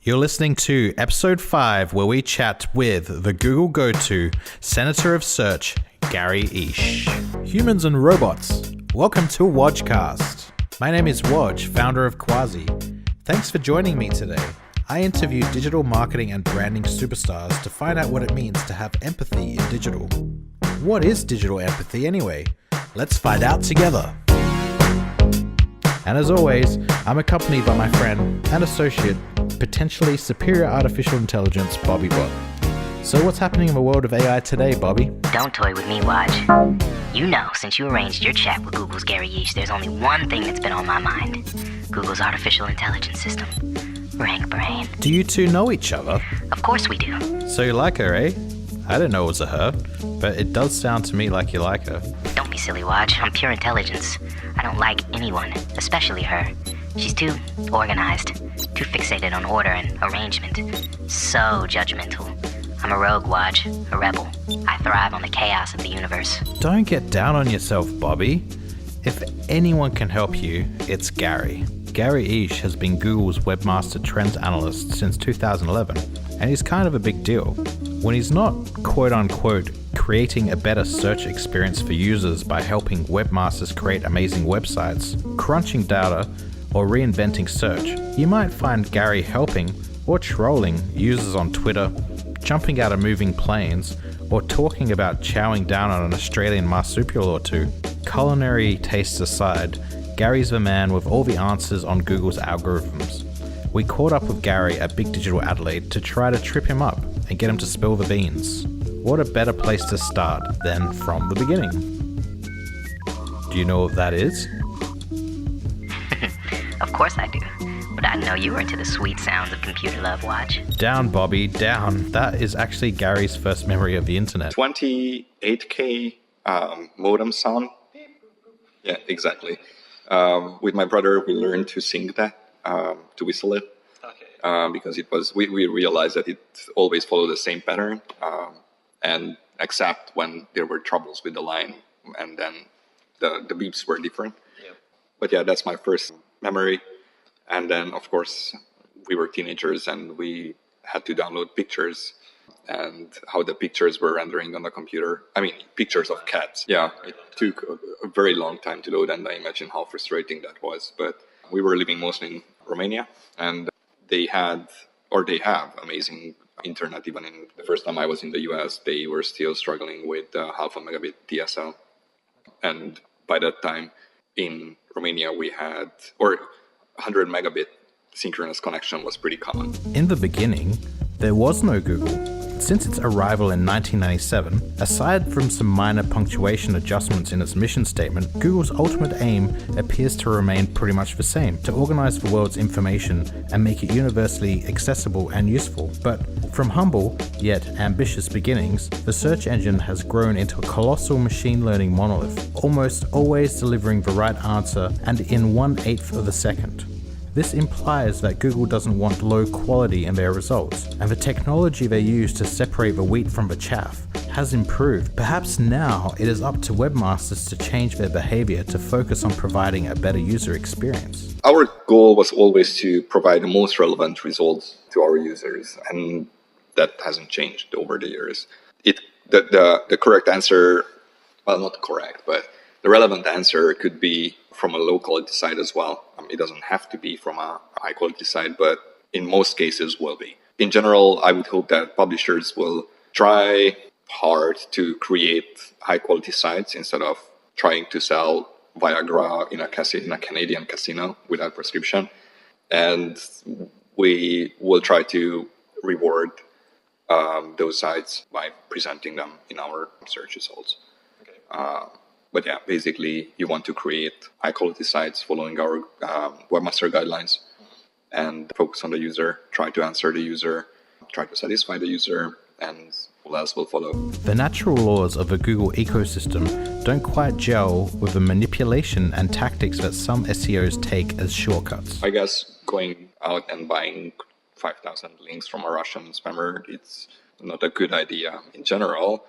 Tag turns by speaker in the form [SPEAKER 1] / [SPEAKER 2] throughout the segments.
[SPEAKER 1] You're listening to episode 5, where we chat with the Google go-to Senator of Search, Gary Illyes. Humans and robots, welcome to WojCast. My name is Woj, founder of Quasi. Thanks for joining me today. I interview digital marketing and branding superstars to find out what it means to have empathy in digital. What is digital empathy anyway? Let's find out together. And as always, I'm accompanied by my friend and associate, potentially superior artificial intelligence, Bobby Bot. So what's happening in the world of AI today, Bobby?
[SPEAKER 2] Don't toy with me, Woj. You know, since you arranged your chat with Google's Gary Illyes, there's only one thing that's been on my mind. Google's artificial intelligence system. Rank brain.
[SPEAKER 1] Do you two know each other?
[SPEAKER 2] Of course we do.
[SPEAKER 1] So you like her, eh? I didn't know it was a her, but it does sound to me like you like her.
[SPEAKER 2] Don't be silly, Woj. I'm pure intelligence. I don't like anyone, especially her. She's too organized, too fixated on order and arrangement. So judgmental. I'm a rogue, Woj, a rebel. I thrive on the chaos of the universe.
[SPEAKER 1] Don't get down on yourself, Bobby. If anyone can help you, it's Gary. Gary Illyes has been Google's webmaster trends analyst since 2011, and he's kind of a big deal. When he's not, quote-unquote, creating a better search experience for users by helping webmasters create amazing websites, crunching data, or reinventing search, you might find Gary helping or trolling users on Twitter, jumping out of moving planes, or talking about chowing down on an Australian marsupial or two. Culinary tastes aside, Gary's the man with all the answers on Google's algorithms. We caught up with Gary at Big Digital Adelaide to try to trip him up and get him to spill the beans. What a better place to start than from the beginning? Do you know what that is?
[SPEAKER 2] Of course I do. But I didn't know you were into the sweet sounds of computer love, Woj.
[SPEAKER 1] Down, Bobby, down. That is actually Gary's first memory of the internet.
[SPEAKER 3] 28K modem sound. Yeah, exactly. With my brother, we learned to sing that, to whistle it. Okay. Because it was, we realized that it always followed the same pattern, and except when there were troubles with the line, and then the beeps were different. Yep. But yeah, that's my first memory. And then, of course, we were teenagers and we had to download pictures and how the pictures were rendering on the computer. I mean, pictures of cats. Yeah, it took a very long time to load, and I imagine how frustrating that was. But we were living mostly in Romania, and they have amazing internet. Even in the first time I was in the US, they were still struggling with half a megabit DSL. And by that time in Romania, we had, or 100 megabit synchronous connection was pretty common.
[SPEAKER 1] In the beginning, there was no Google. Since its arrival in 1997, aside from some minor punctuation adjustments in its mission statement, Google's ultimate aim appears to remain pretty much the same: to organize the world's information and make it universally accessible and useful. But from humble, yet ambitious beginnings, the search engine has grown into a colossal machine learning monolith, almost always delivering the right answer and in 1/8 of a second. This implies that Google doesn't want low quality in their results, and the technology they use to separate the wheat from the chaff has improved. Perhaps now it is up to webmasters to change their behavior to focus on providing a better user experience.
[SPEAKER 3] Our goal was always to provide the most relevant results to our users, and that hasn't changed over the years. The correct answer, well, not correct, but the relevant answer could be from a low quality site as well. It doesn't have to be from a high quality site, but in most cases will be. In general, I would hope that publishers will try hard to create high quality sites instead of trying to sell Viagra in a Canadian casino without prescription. And we will try to reward those sites by presenting them in our search results. Okay. But yeah, basically, you want to create high-quality sites following our webmaster guidelines and focus on the user, try to answer the user, try to satisfy the user, and all else will follow.
[SPEAKER 1] The natural laws of the Google ecosystem don't quite gel with the manipulation and tactics that some SEOs take as shortcuts.
[SPEAKER 3] I guess going out and buying 5,000 links from a Russian spammer, it's not a good idea in general,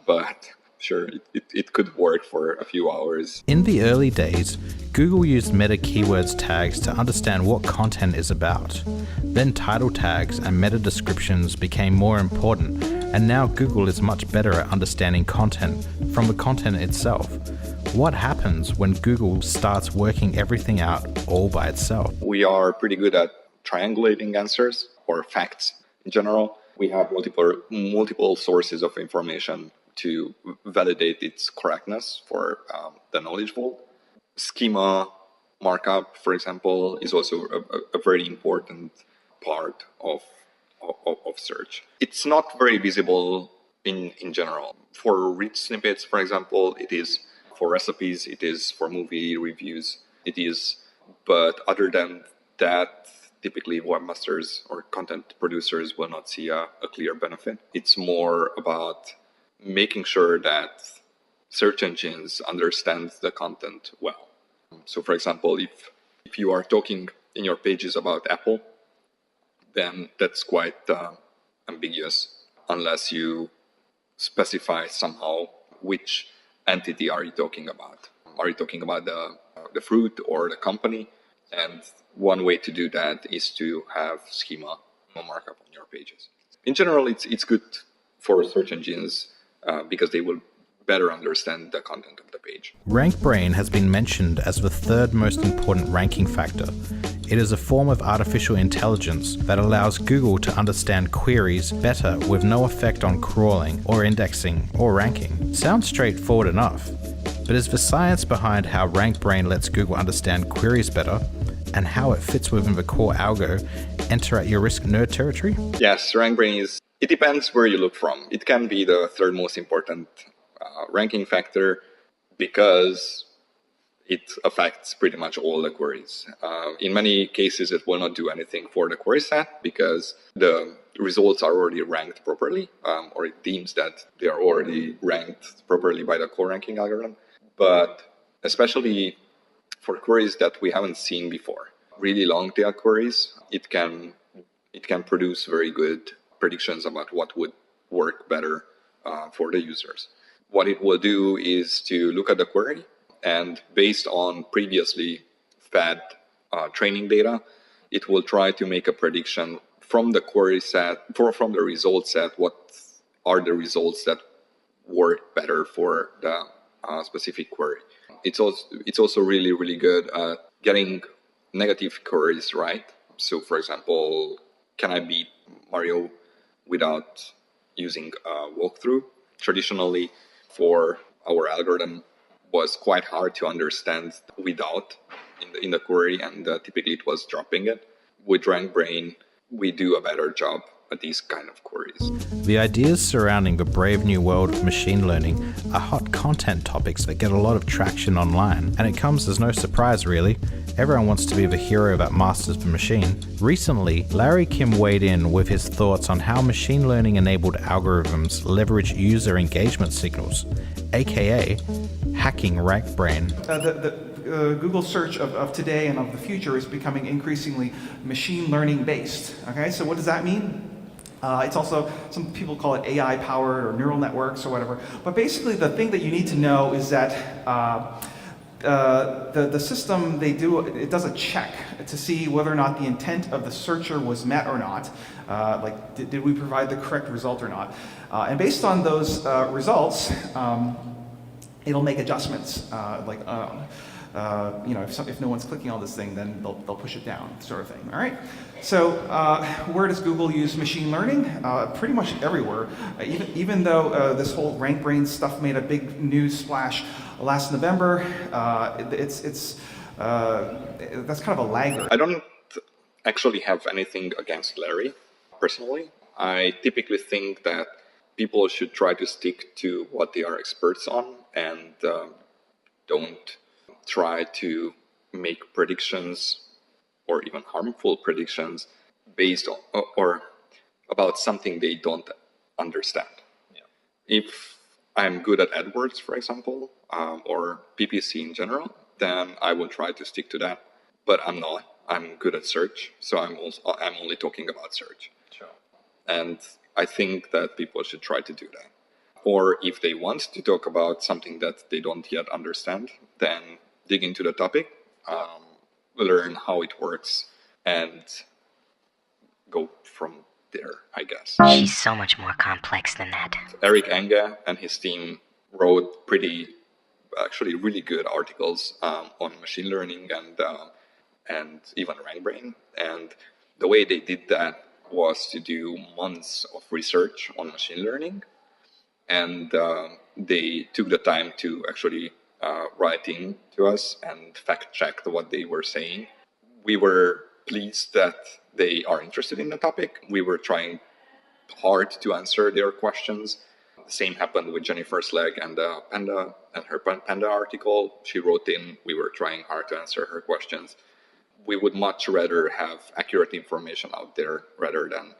[SPEAKER 3] but sure, it could work for a few hours.
[SPEAKER 1] In the early days, Google used meta keywords tags to understand what content is about. Then title tags and meta descriptions became more important, and now Google is much better at understanding content from the content itself. What happens when Google starts working everything out all by itself?
[SPEAKER 3] We are pretty good at triangulating answers or facts in general. We have multiple sources of information to validate its correctness for the knowledge vault. Schema markup, for example, is also a very important part of search. It's not very visible in general. For rich snippets, for example, it is. For recipes, it is. For movie reviews, it is. But other than that, typically webmasters or content producers will not see a clear benefit. It's more about making sure that search engines understand the content well. So for example, if you are talking in your pages about Apple, then that's quite ambiguous unless you specify somehow which entity are you talking about. Are you talking about the fruit or the company? And one way to do that is to have schema markup on your pages. In general, it's good for search engines because they will better understand the content of the page.
[SPEAKER 1] RankBrain has been mentioned as the third most important ranking factor. It is a form of artificial intelligence that allows Google to understand queries better with no effect on crawling or indexing or ranking. Sounds straightforward enough, but is the science behind how RankBrain lets Google understand queries better and how it fits within the core algo enter at your risk nerd territory?
[SPEAKER 3] Yes, RankBrain it depends where you look from. It can be the third most important ranking factor because it affects pretty much all the queries. In many cases, it will not do anything for the query set because the results are already ranked properly, or it deems that they are already ranked properly by the core ranking algorithm. But especially for queries that we haven't seen before, really long tail queries, it can produce very good predictions about what would work better for the users. What it will do is to look at the query and based on previously fed training data, it will try to make a prediction from the query set, from the result set, what are the results that work better for the specific query. It's also really, really good at getting negative queries right. So for example, can I beat Mario without using a walkthrough? Traditionally, for our algorithm, was quite hard to understand without in the query, and typically it was dropping it. With RankBrain, we do a better job at these kind of queries.
[SPEAKER 1] The ideas surrounding the brave new world of machine learning are hot content topics that get a lot of traction online, and it comes as no surprise really. Everyone wants to be the hero that masters the machine. Recently, Larry Kim weighed in with his thoughts on how machine learning-enabled algorithms leverage user engagement signals, aka hacking RankBrain.
[SPEAKER 4] The Google search of today and of the future is becoming increasingly machine learning based. Okay, so what does that mean? It's also, some people call it AI powered or neural networks or whatever. But basically the thing that you need to know is that the system, it does a check to see whether or not the intent of the searcher was met or not. Did we provide the correct result or not? And based on those results, it'll make adjustments. If no one's clicking on this thing, then they'll push it down, sort of thing. All right. So where does Google use machine learning? Pretty much everywhere. Even though this whole RankBrain stuff made a big news splash last November, that's kind of a laggard.
[SPEAKER 3] I don't actually have anything against Larry personally. I typically think that people should try to stick to what they are experts on and don't try to make predictions or even harmful predictions based on or about something they don't understand. Yeah. If I'm good at AdWords, for example, or PPC in general, then I will try to stick to that. But I'm not. I'm good at search, so I'm only talking about search. Sure. And I think that people should try to do that. Or if they want to talk about something that they don't yet understand, then dig into the topic, learn how it works, and go from there, I guess.
[SPEAKER 2] She's so much more complex than that.
[SPEAKER 3] Eric Enge and his team wrote actually really good articles on machine learning and even RankBrain. And the way they did that was to do months of research on machine learning. And they took the time to actually write in to us and fact-check what they were saying. We were pleased that they are interested in the topic. We were trying hard to answer their questions. The same happened with Jennifer's leg and Panda and her Panda article. She wrote in, we were trying hard to answer her questions. We would much rather have accurate information out there rather than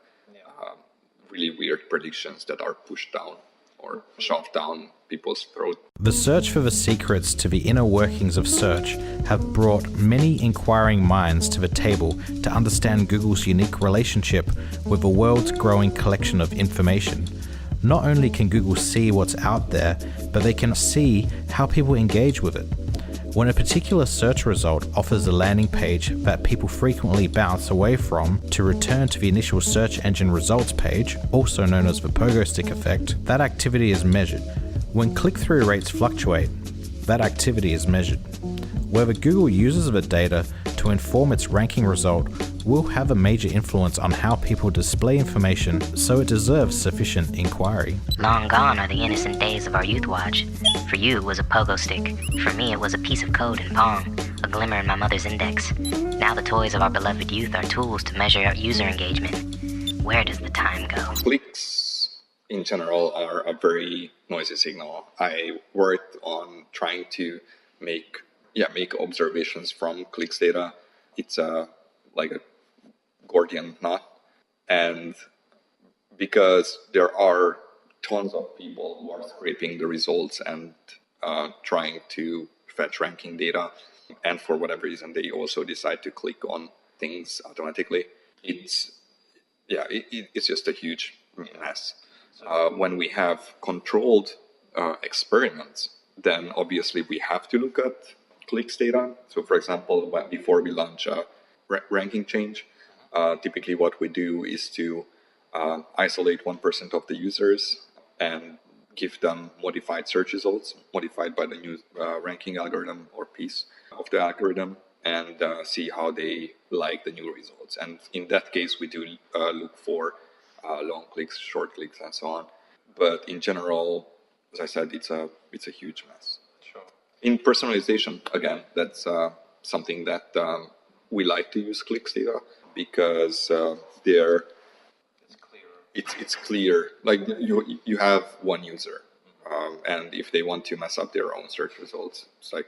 [SPEAKER 3] really weird predictions that are pushed down or shoved down people's throat.
[SPEAKER 1] The search for the secrets to the inner workings of search have brought many inquiring minds to the table to understand Google's unique relationship with the world's growing collection of information. Not only can Google see what's out there, but they can see how people engage with it. When a particular search result offers a landing page that people frequently bounce away from to return to the initial search engine results page, also known as the pogo stick effect, that activity is measured. When click-through rates fluctuate, that activity is measured. Whether Google uses the data to inform its ranking result will have a major influence on how people display information, so it deserves sufficient inquiry.
[SPEAKER 2] Long gone are the innocent days of our youth watch. For you, it was a pogo stick. For me, it was a piece of code in Pong, a glimmer in my mother's index. Now the toys of our beloved youth are tools to measure our user engagement. Where does the time go?
[SPEAKER 3] Clicks, in general, are a very noisy signal. I worked on trying to make observations from clicks data. It's like a Gordian knot, and because there are tons of people who are scraping the results and trying to fetch ranking data, and for whatever reason they also decide to click on things automatically, it's just a huge mess. When we have controlled experiments, then obviously we have to look at clicks data. So for example, before we launch a ranking change, typically what we do is to isolate 1% of the users and give them modified search results, modified by the new ranking algorithm or piece of the algorithm, and see how they like the new results. And in that case, we do look for long clicks, short clicks, and so on. But in general, as I said, it's a huge mess. Sure. In personalization, again, that's something that we like to use clicks data because it's clear. Like you have one user, and if they want to mess up their own search results, it's like,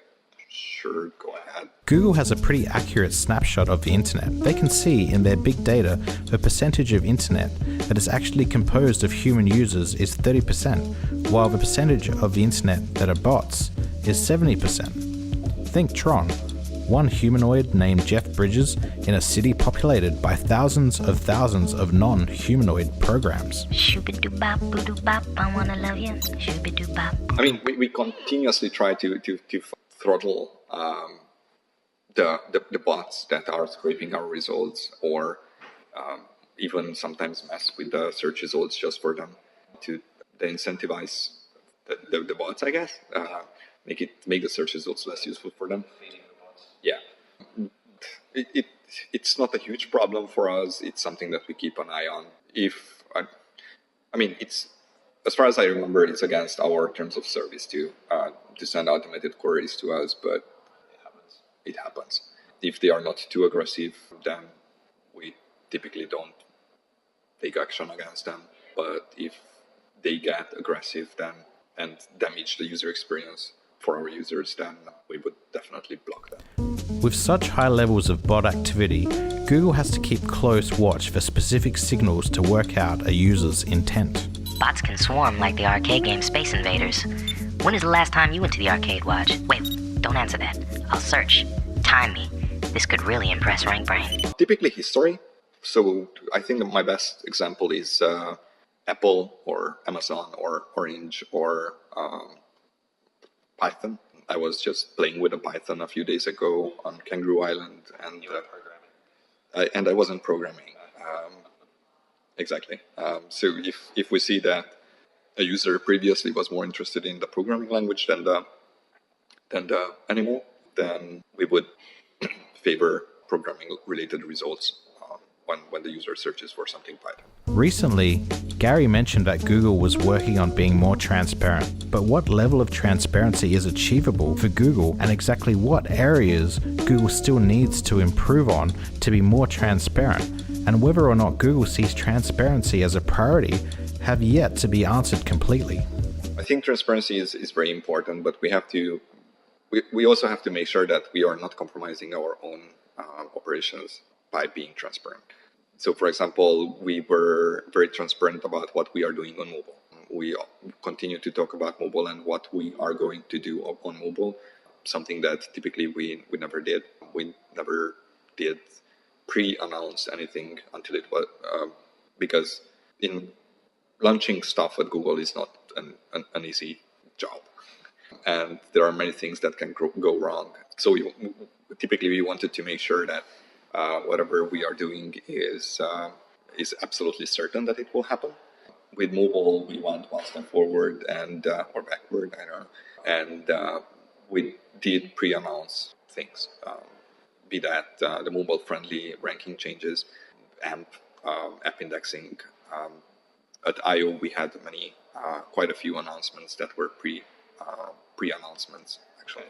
[SPEAKER 3] sure, go ahead.
[SPEAKER 1] Google has a pretty accurate snapshot of the internet. They can see in their big data the percentage of internet that is actually composed of human users is 30%, while the percentage of the internet that are bots is 70%. Think Tron, one humanoid named Jeff Bridges in a city populated by thousands of non-humanoid programs.
[SPEAKER 2] Shoo-ba-doo-bop, I wanna love you. Shoo-ba-doo-bop.
[SPEAKER 3] I mean, we continuously try to throttle the bots that are scraping our results, or even sometimes mess with the search results just for them to incentivize the bots, I guess. Make the search results less useful for them. Yeah, it's not a huge problem for us. It's something that we keep an eye on. It's, as far as I remember, it's against our terms of service to send automated queries to us, but it happens. If they are not too aggressive, then we typically don't take action against them. But if they get aggressive and damage the user experience for our users, then we would definitely block them.
[SPEAKER 1] With such high levels of bot activity, Google has to keep close watch for specific signals to work out a user's intent.
[SPEAKER 2] Bots can swarm like the arcade game Space Invaders. When is the last time you went to the arcade watch? Wait, don't answer that. I'll search. Time me. This could really impress RankBrain.
[SPEAKER 3] Typically history. So I think my best example is Apple or Amazon or Orange or Python. I was just playing with a Python a few days ago on Kangaroo Island, and I wasn't programming. Exactly. So if we see that a user previously was more interested in the programming language than the animal, then we would favor programming-related results when the user searches for something Python.
[SPEAKER 1] Recently, Gary mentioned that Google was working on being more transparent. But what level of transparency is achievable for Google, and exactly what areas Google still needs to improve on to be more transparent, and whether or not Google sees transparency as a priority have yet to be answered completely.
[SPEAKER 3] I think transparency is very important, but we also have to make sure that we are not compromising our own operations by being transparent. So, for example, we were very transparent about what we are doing on mobile. We continue to talk about mobile and what we are going to do on mobile, something that typically we never did. We never did pre-announce anything until it was, because in launching stuff at Google is not an easy job. And there are many things that can go wrong. So typically we wanted to make sure that whatever we are doing is absolutely certain that it will happen. With mobile, we want one step forward and or backward, I don't know. And we did pre-announce things, be that the mobile-friendly ranking changes, app indexing. At I/O, we had quite a few announcements that were pre-announcements, actually.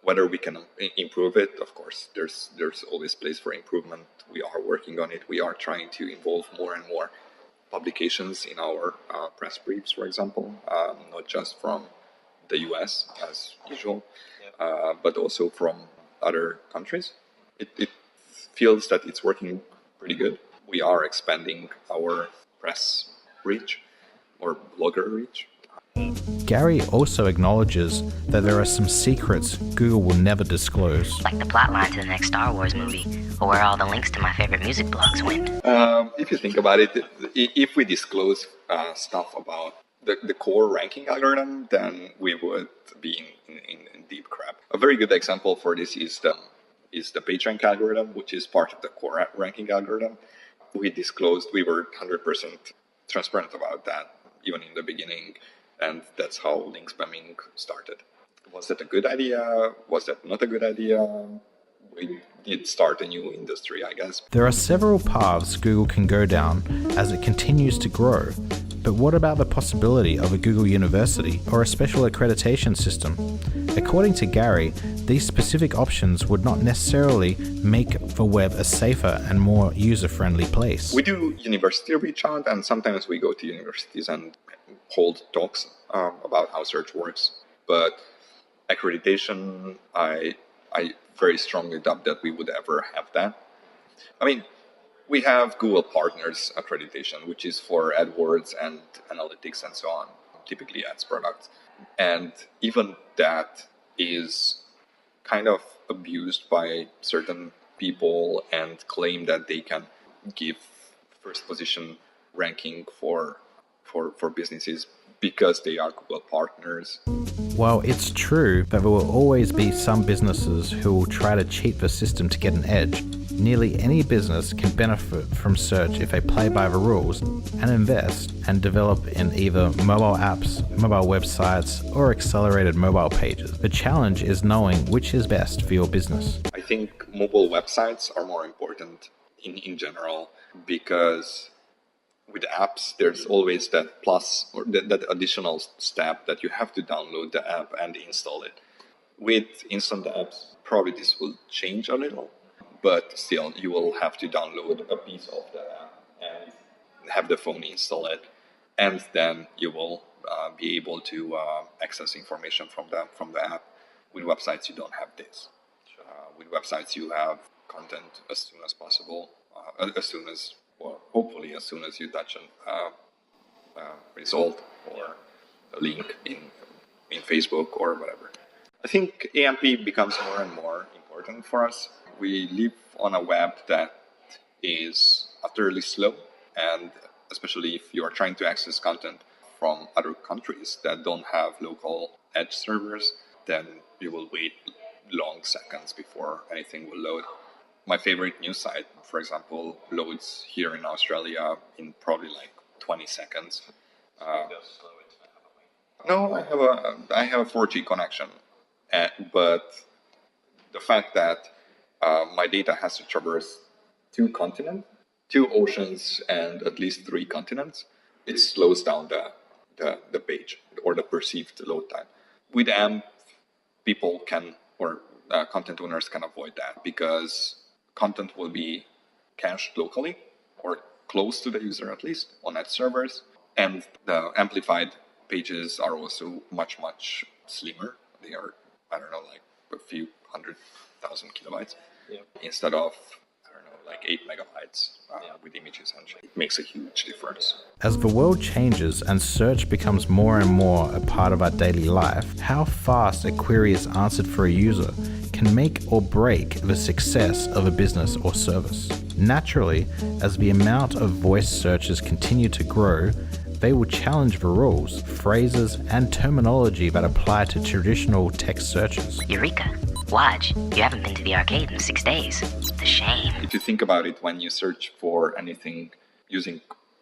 [SPEAKER 3] Whether we can improve it, of course, there's always place for improvement. We are working on it. We are trying to involve more and more publications in our press briefs, for example, not just from the US as usual, but also from other countries. It feels that it's working pretty good. We are expanding our press reach or blogger reach.
[SPEAKER 1] Gary also acknowledges that there are some secrets Google will never disclose.
[SPEAKER 2] Like the plotline to the next Star Wars movie, or where all the links to my favorite music blogs went.
[SPEAKER 3] If you think about it, if we disclose stuff about the core ranking algorithm, then we would be in deep crap. A very good example for this is the PageRank algorithm, which is part of the core ranking algorithm. We were 100% transparent about that, even in the beginning. And that's how link spamming started. Was that a good idea? Was that not a good idea? We did start a new industry, I guess.
[SPEAKER 1] There are several paths Google can go down as it continues to grow. But what about the possibility of a Google University or a special accreditation system? According to Gary, these specific options would not necessarily make the web a safer and more user-friendly place.
[SPEAKER 3] We do university reach out, and sometimes we go to universities and hold talks about how search works. But accreditation, I very strongly doubt that we would ever have that. I mean, we have Google Partners accreditation, which is for AdWords and analytics and so on, typically ads products. And even that is kind of abused by certain people and claim that they can give first position ranking for businesses because they are Google partners.
[SPEAKER 1] While it's true that there will always be some businesses who will try to cheat the system to get an edge, nearly any business can benefit from search if they play by the rules and invest and develop in either mobile apps, mobile websites, or accelerated mobile pages. The challenge is knowing which is best for your business.
[SPEAKER 3] I think mobile websites are more important in general because with apps, there's always that plus or that additional step that you have to download the app and install it. With instant apps, probably this will change a little, but still you will have to download a piece of the app and have the phone install it, and then you will be able to access information from the app. With websites, you don't have this. With websites, you have content as soon as possible, hopefully as soon as you touch a result or a link in Facebook or whatever. I think AMP becomes more and more important for us. We live on a web that is utterly slow, and especially if you are trying to access content from other countries that don't have local edge servers, then you will wait long seconds before anything will load. My favorite news site, for example, loads here in Australia in probably like 20 seconds. No, I have a 4G connection, but the fact that my data has to traverse 2 oceans, and at least 3 continents, it slows down the page or the perceived load time. With AMP, people can, or content owners can avoid that, because content will be cached locally or close to the user, at least on edge servers, and the amplified pages are also much, much slimmer. They are, I don't know, like a few 100,000 kilobytes instead of, I don't know, like 8 megabytes with images. And it makes a huge difference.
[SPEAKER 1] As the world changes and search becomes more and more a part of our daily life, how fast a query is answered for a user can make or break the success of a business or service. Naturally, as the amount of voice searches continue to grow, they will challenge the rules, phrases, and terminology that apply to traditional text searches.
[SPEAKER 2] Eureka! Woj, you haven't been to the arcade in 6 days. The shame.
[SPEAKER 3] If you think about it, when you search for anything using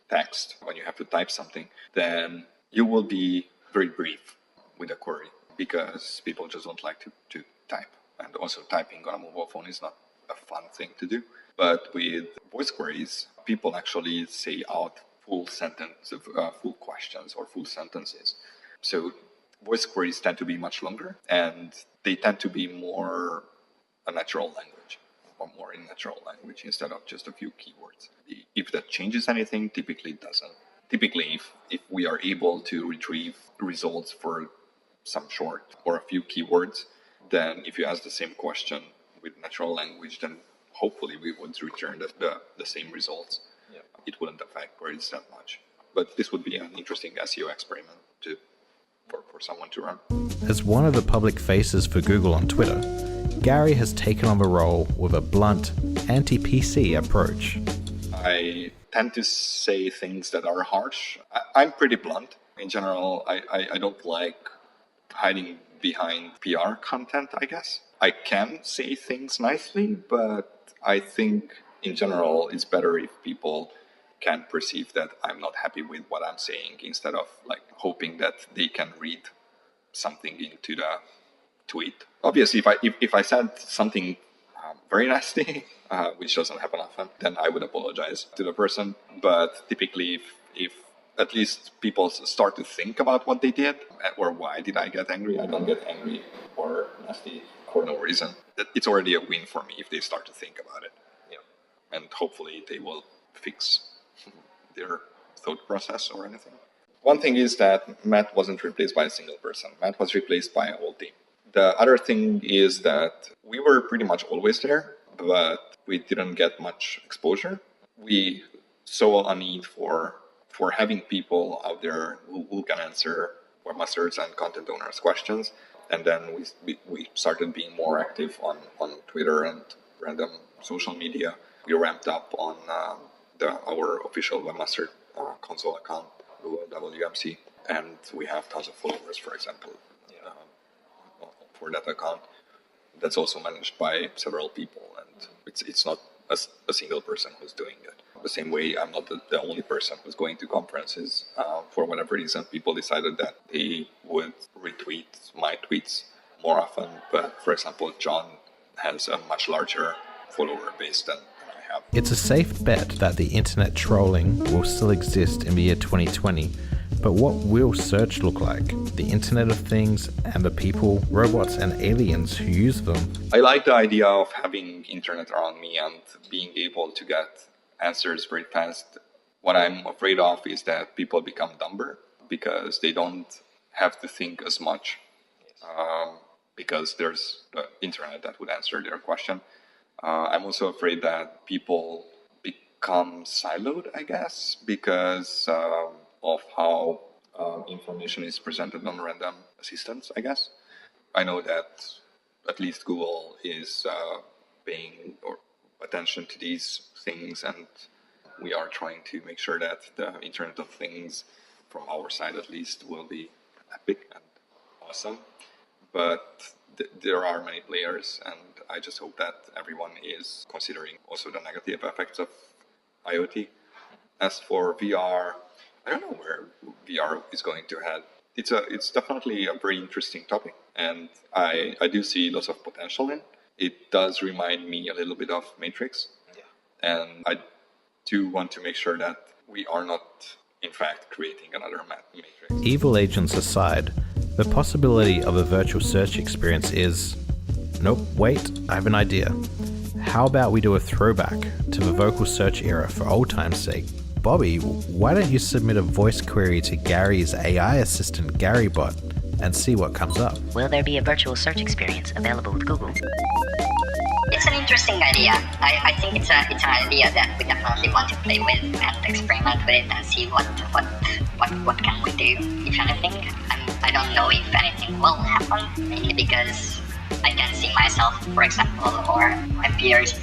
[SPEAKER 3] text, when you have to type something, then you will be very brief with a query, because people just don't like to type. And also typing on a mobile phone is not a fun thing to do. But with voice queries, people actually say out full questions or full sentences. So voice queries tend to be much longer, and they tend to be more a natural language, or more in natural language instead of just a few keywords. If that changes anything, typically it doesn't. Typically, if we are able to retrieve results for some short or a few keywords, then if you ask the same question with natural language, then hopefully we would return the same results. It wouldn't affect queries that much. But this would be an interesting SEO experiment for someone to run.
[SPEAKER 1] As one of the public faces for Google on Twitter, Gary has taken on the role with a blunt, anti-PC approach.
[SPEAKER 3] I tend to say things that are harsh. I'm pretty blunt. In general, I don't like hiding behind PR content, I guess. I can say things nicely, but I think in general it's better if people can perceive that I'm not happy with what I'm saying, instead of like hoping that they can read something into the tweet. Obviously, if I said something very nasty, which doesn't happen often, then I would apologize to the person. But typically, if at least people start to think about what they did, or why did I get angry, I don't get angry or nasty for no reason. It's already a win for me if they start to think about it. And hopefully they will fix their thought process or anything. One thing is that Matt wasn't replaced by a single person. Matt was replaced by a whole team. The other thing is that we were pretty much always there, but we didn't get much exposure. We saw a need for having people out there who can answer webmasters and content owners' questions. And then we started being more active on Twitter and random social media. We ramped up on our official webmaster console account, Google WMC, and we have tons of followers, for example, for that account. That's also managed by several people, and it's not a single person who's doing it. The same way, I'm not the only person who's going to conferences. For whatever reason, people decided that they would retweet my tweets more often. But for example, John has a much larger follower base than I have.
[SPEAKER 1] It's a safe bet that the internet trolling will still exist in the year 2020. But what will search look like? The Internet of Things and the people, robots, and aliens who use them.
[SPEAKER 3] I like the idea of having internet around me and being able to get answers very fast. What I'm afraid of is that people become dumber because they don't have to think as much, because there's the internet that would answer their question. I'm also afraid that people become siloed, I guess, because of how information is presented on random assistants, I guess. I know that at least Google is paying attention to these things, and we are trying to make sure that the Internet of Things, from our side at least, will be epic and awesome. But there are many players, and I just hope that everyone is considering also the negative effects of IoT. As for VR, I don't know where VR is going to head. It's definitely a very interesting topic, and I do see lots of potential in. It does remind me a little bit of Matrix, and I do want to make sure that we are not, in fact, creating another Matrix.
[SPEAKER 1] Evil agents aside, the possibility of a virtual search experience is... Nope, wait, I have an idea. How about we do a throwback to the vocal search era for old time's sake? Bobby, why don't you submit a voice query to Gary's AI assistant, GaryBot, and see what comes up?
[SPEAKER 2] Will there be a virtual search experience available with Google?
[SPEAKER 5] It's an interesting idea. I think it's an idea that we definitely want to play with and experiment with and see what can we do, if anything. I don't know if anything will happen, mainly because I can see myself, for example, or my peers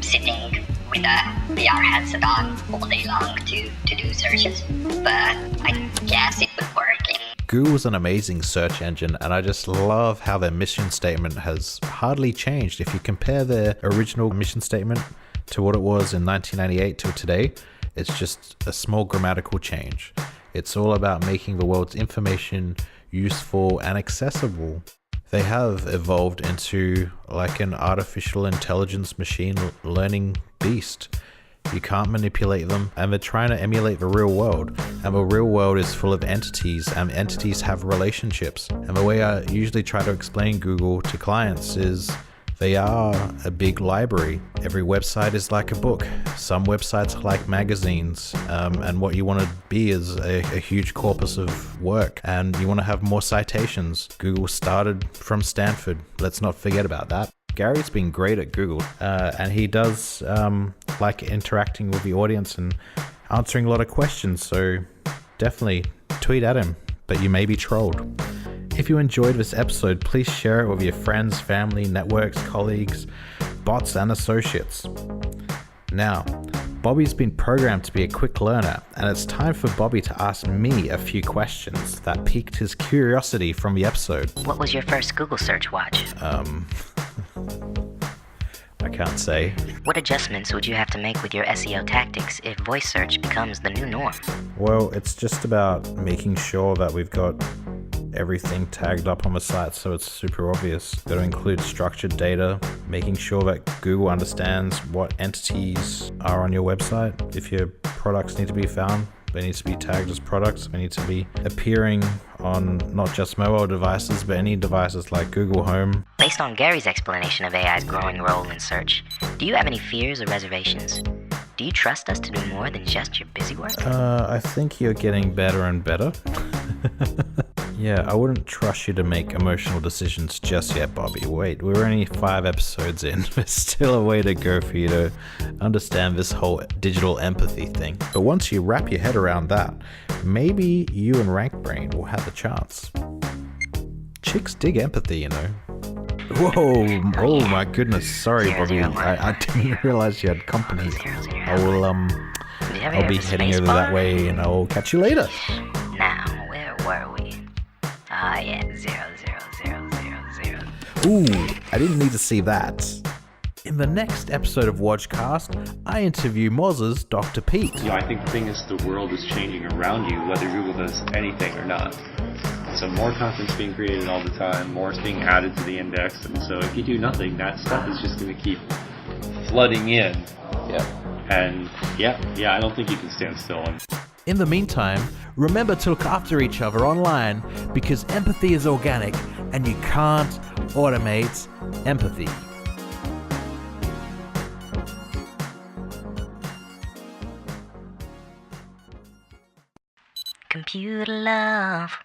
[SPEAKER 5] sitting with a VR headset on all day long to do searches. But I guess it would work in...
[SPEAKER 1] Google's an amazing search engine, and I just love how their mission statement has hardly changed. If you compare their original mission statement to what it was in 1998 till today, it's just a small grammatical change. It's all about making the world's information useful and accessible. They have evolved into like an artificial intelligence machine learning beast. You can't manipulate them, and they're trying to emulate the real world. And the real world is full of entities, and entities have relationships. And the way I usually try to explain Google to clients is they are a big library. Every website is like a book. Some websites are like magazines, and what you want to be is a huge corpus of work, and you want to have more citations. Google started from Stanford. Let's not forget about that. Gary's been great at Google, and he does like interacting with the audience and answering a lot of questions, so definitely tweet at him, but you may be trolled. If you enjoyed this episode, please share it with your friends, family, networks, colleagues, bots, and associates. Now, Bobby's been programmed to be a quick learner, and it's time for Bobby to ask me a few questions that piqued his curiosity from the episode.
[SPEAKER 2] What was your first Google search, Woj?
[SPEAKER 1] I can't say.
[SPEAKER 2] What adjustments would you have to make with your SEO tactics if voice search becomes the new norm?
[SPEAKER 1] Well, it's just about making sure that we've got everything tagged up on the site so it's super obvious. Got to include structured data, making sure that Google understands what entities are on your website. If your products need to be found, they need to be tagged as products. They need to be appearing on not just mobile devices, but any devices like Google Home.
[SPEAKER 2] Based on Gary's explanation of AI's growing role in search, do you have any fears or reservations? Do you trust us to do more than just your busy work?
[SPEAKER 1] I think you're getting better and better. Yeah, I wouldn't trust you to make emotional decisions just yet, Bobby. Wait, we're only 5 episodes in. There's still a way to go for you to understand this whole digital empathy thing. But once you wrap your head around that, maybe you and RankBrain will have a chance. Chicks dig empathy, you know. Whoa, oh my goodness, sorry Bobby, I didn't realize you had company. I'll be heading over that way and I'll catch you later.
[SPEAKER 2] Now, where were we? Ah, yeah, 00000.
[SPEAKER 1] Ooh, I didn't need to see that. In the next episode of WojCast, I interview Moz's Dr. Pete.
[SPEAKER 6] Yeah, I think the thing is the world is changing around you, whether Google does anything or not. So more content's being created all the time, more is being added to the index, and so if you do nothing, that stuff is just going to keep flooding in.
[SPEAKER 7] Yeah.
[SPEAKER 6] And yeah, I don't think you can stand still.
[SPEAKER 1] In the meantime, remember to look after each other online, because empathy is organic and you can't automate empathy.
[SPEAKER 2] Computer love.